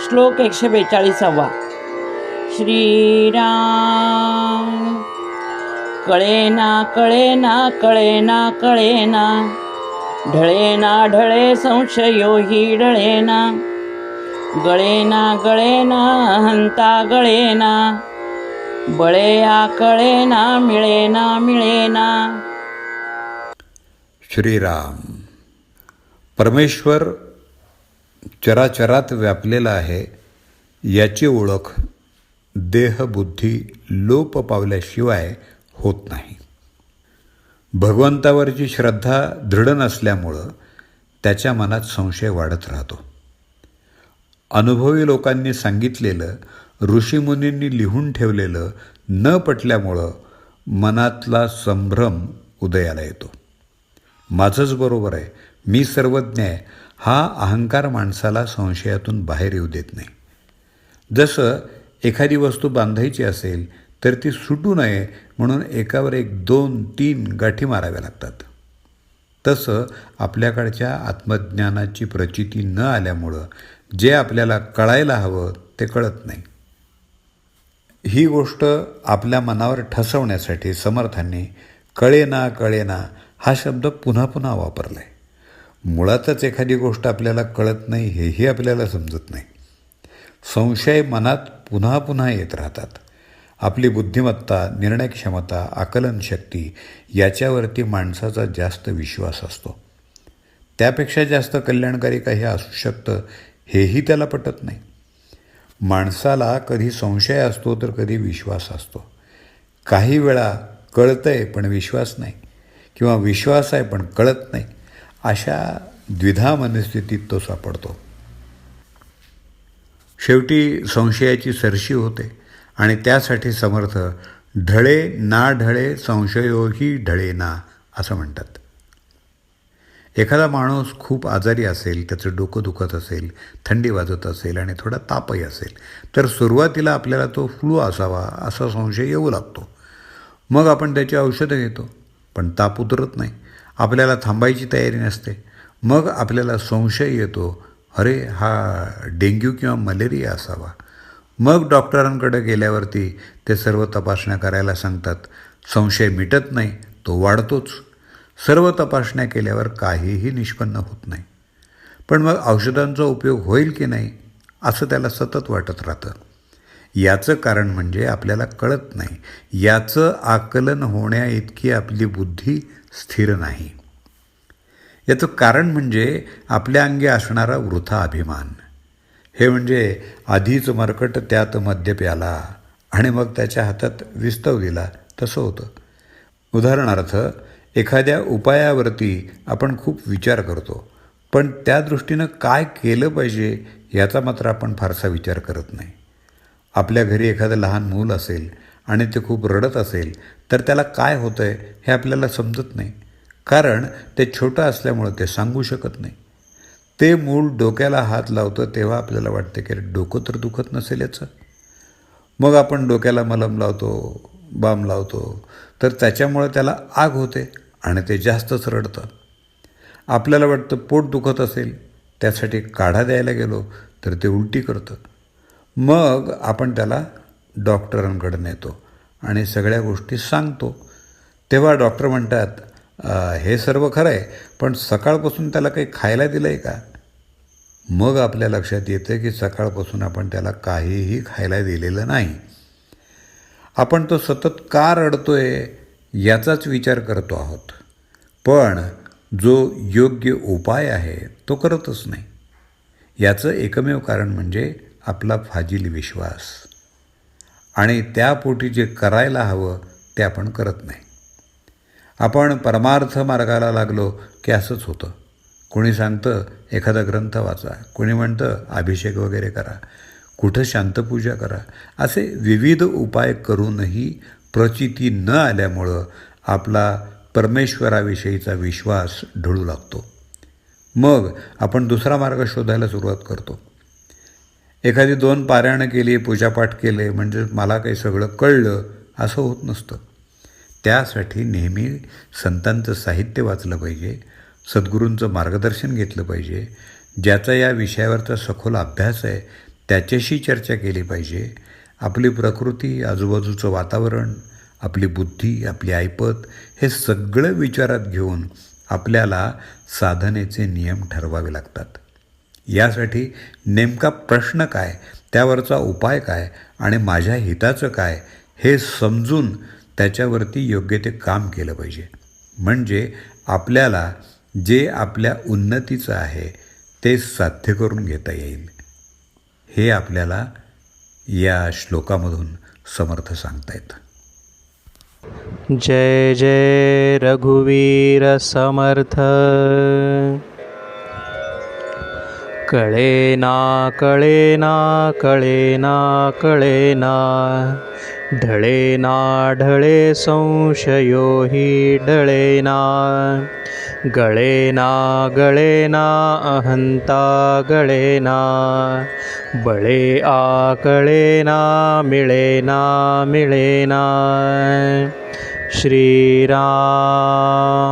श्लोक 142. श्रीराम. कळेना कळेना कळेना कळेना, ढळेना ढळे संशयो हि ढळेना, गळेना गळेना हंता गळेना, बळेया कळेना मिळेना मिळेना. श्रीराम. परमेश्वर चराचरात व्यापलेला आहे याची ओळख देहबुद्धी लोप पावल्याशिवाय होत नाही. भगवंतावरची श्रद्धा दृढ नसल्यामुळं त्याच्या मनात संशय वाढत राहतो. अनुभवी लोकांनी सांगितलेलं, ऋषीमुनींनी लिहून ठेवलेलं न पटल्यामुळं मनातला संभ्रम उदयाला येतो. माझंच बरोबर आहे, मी सर्वज्ञ आहे, हा अहंकार माणसाला संशयातून बाहेर येऊ देत नाही. जसं एखादी वस्तू बांधायची असेल तर ती सुटू नये म्हणून एकावर एक 2-3 गाठी माराव्या लागतात. तसं आपल्याकडच्या आत्मज्ञानाची प्रचिती न आल्यामुळं जे आपल्याला कळायला हवं ते कळत नाही. ही गोष्ट आपल्या मनावर ठसवण्यासाठी समर्थांनी कळेना कळेना हा शब्द पुन्हा पुन्हा वापरला आहे. मुळातच एखादी गोष्ट आपल्याला कळत नाही हेही आपल्याला समजत नाही. संशय मनात पुन्हा पुन्हा येत राहतात. आपली बुद्धिमत्ता, निर्णयक्षमता, आकलनशक्ती याच्यावरती माणसाचा जास्त विश्वास असतो. त्यापेक्षा जास्त कल्याणकारी काही असू शकतं हेही त्याला पटत नाही. माणसाला कधी संशय असतो तर कधी विश्वास असतो. काही वेळा कळतंय पण विश्वास नाही, किंवा विश्वास आहे पण कळत नाही. अशा द्विधा मनस्थितीत तो सापडतो. शेवटी संशयाची सरशी होते आणि त्यासाठी समर्थ ढळे ना ढळे संशयोही ढळेना असं म्हणतात. एखादा माणूस खूप आजारी असेल, त्याचं डोकं दुखत असेल, थंडी वाजत असेल आणि थोडा तापही असेल तर सुरुवातीला आपल्याला तो फ्लू असावा असा संशय येऊ लागतो. मग आपण त्याची औषधं घेतो पण ताप उतरत नाही. आपल्याला थांबायची तयारी नसते. मग आपल्याला संशय येतो, अरे हा डेंग्यू किंवा मलेरिया असावा. मग डॉक्टरांकडे गेल्यावरती ते सर्व तपासण्या करायला सांगतात. संशय मिटत नाही, तो वाढतोच. सर्व तपासण्या केल्यावर काहीही निष्पन्न होत नाही. पण मग औषधांचा उपयोग होईल की नाही असं त्याला सतत वाटत राहतं. याचं कारण म्हणजे आपल्याला कळत नाही. याचं आकलन होण्याइतकी आपली बुद्धी स्थिर नाही. याचं कारण म्हणजे आपल्या अंगी असणारा वृथा अभिमान. हे म्हणजे आधीच मरकट त्यात मद्य प्याला आणि मग त्याच्या हातात विस्तव दिला तसं होतं. उदाहरणार्थ, एखाद्या उपायावरती आपण खूप विचार करतो पण त्या दृष्टीनं काय केलं पाहिजे याचा मात्र आपण फारसा विचार करत नाही. आपल्या घरी एखादं लहान मूल असेल आणि ते खूप रडत असेल तर त्याला काय होतं आहे हे आपल्याला समजत नाही, कारण ते छोटं असल्यामुळं ते सांगू शकत नाही. ते मूल डोक्याला हात लावतं तेव्हा आपल्याला वाटते की डोकं तर दुखत नसेल याचं. मग आपण डोक्याला मलम लावतो, बाम लावतो, तर त्याच्यामुळं त्याला आग होते आणि ते जास्तच रडतं. आपल्याला वाटतं पोट दुखत असेल, त्यासाठी काढा द्यायला गेलो तर ते उलटी करतं. मग आपण त्याला डॉक्टरांकडे नेतो आणि सगळ्या गोष्टी सांगतो. तेव्हा डॉक्टर म्हणतात, हे सर्व खरं आहे पण सकाळपासून त्याला काही खायला दिलं आहे का? मग आपल्या लक्षात येतं की सकाळपासून आपण त्याला काहीही खायला दिलेलं नाही. आपण तो सतत का रडतोय याचाच विचार करतो आहोत, पण जो योग्य उपाय आहे तो करतच नाही. याचं एकमेव कारण म्हणजे आपला फाजील विश्वास, आणि त्यापोटी जे करायला हवं ते आपण करत नाही. आपण परमार्थ मार्गाला लागलो की असंच होतं. कोणी सांगतं एखादा ग्रंथ वाचा, कोणी म्हणतं अभिषेक वगैरे करा, कुठं शांतपूजा करा. असे विविध उपाय करूनही प्रचिती न आल्यामुळं आपला परमेश्वराविषयीचा विश्वास ढळू लागतो. मग आपण दुसरा मार्ग शोधायला सुरुवात करतो. एखादी 2 पारायणं केली, पूजापाठ केले म्हणजे मला काही सगळं कळलं असं होत नसतं. त्यासाठी नेहमी संतांचं साहित्य वाचलं पाहिजे, सद्गुरूंचं मार्गदर्शन घेतलं पाहिजे. ज्याचा या विषयावरचा सखोल अभ्यास आहे त्याच्याशी चर्चा केली पाहिजे. आपली प्रकृती, आजूबाजूचं वातावरण, आपली बुद्धी, आपली ऐपत हे सगळं विचारात घेऊन आपल्याला साधनेचे नियम ठरवावे लागतात. यासाठी नेमका प्रश्न काय, त्यावरचा उपाय काय आणि माझ्या हिताचं काय हे समजून त्याच्यावरती योग्य ते काम केलं पाहिजे. म्हणजे आपल्याला जे आपल्या उन्नतीचं आहे ते साध्य करून घेता येईल. हे आपल्याला या श्लोकामधून समर्थ सांगतायत. जय जय रघुवीर समर्थ. कळेना कळेना कळेना कळेना, ढळेना ढळे संशयो हि ढळेना. गळेना गळेना अहंता गळेना, बळे आकळेना मिळेना मिळेना. श्रीराम.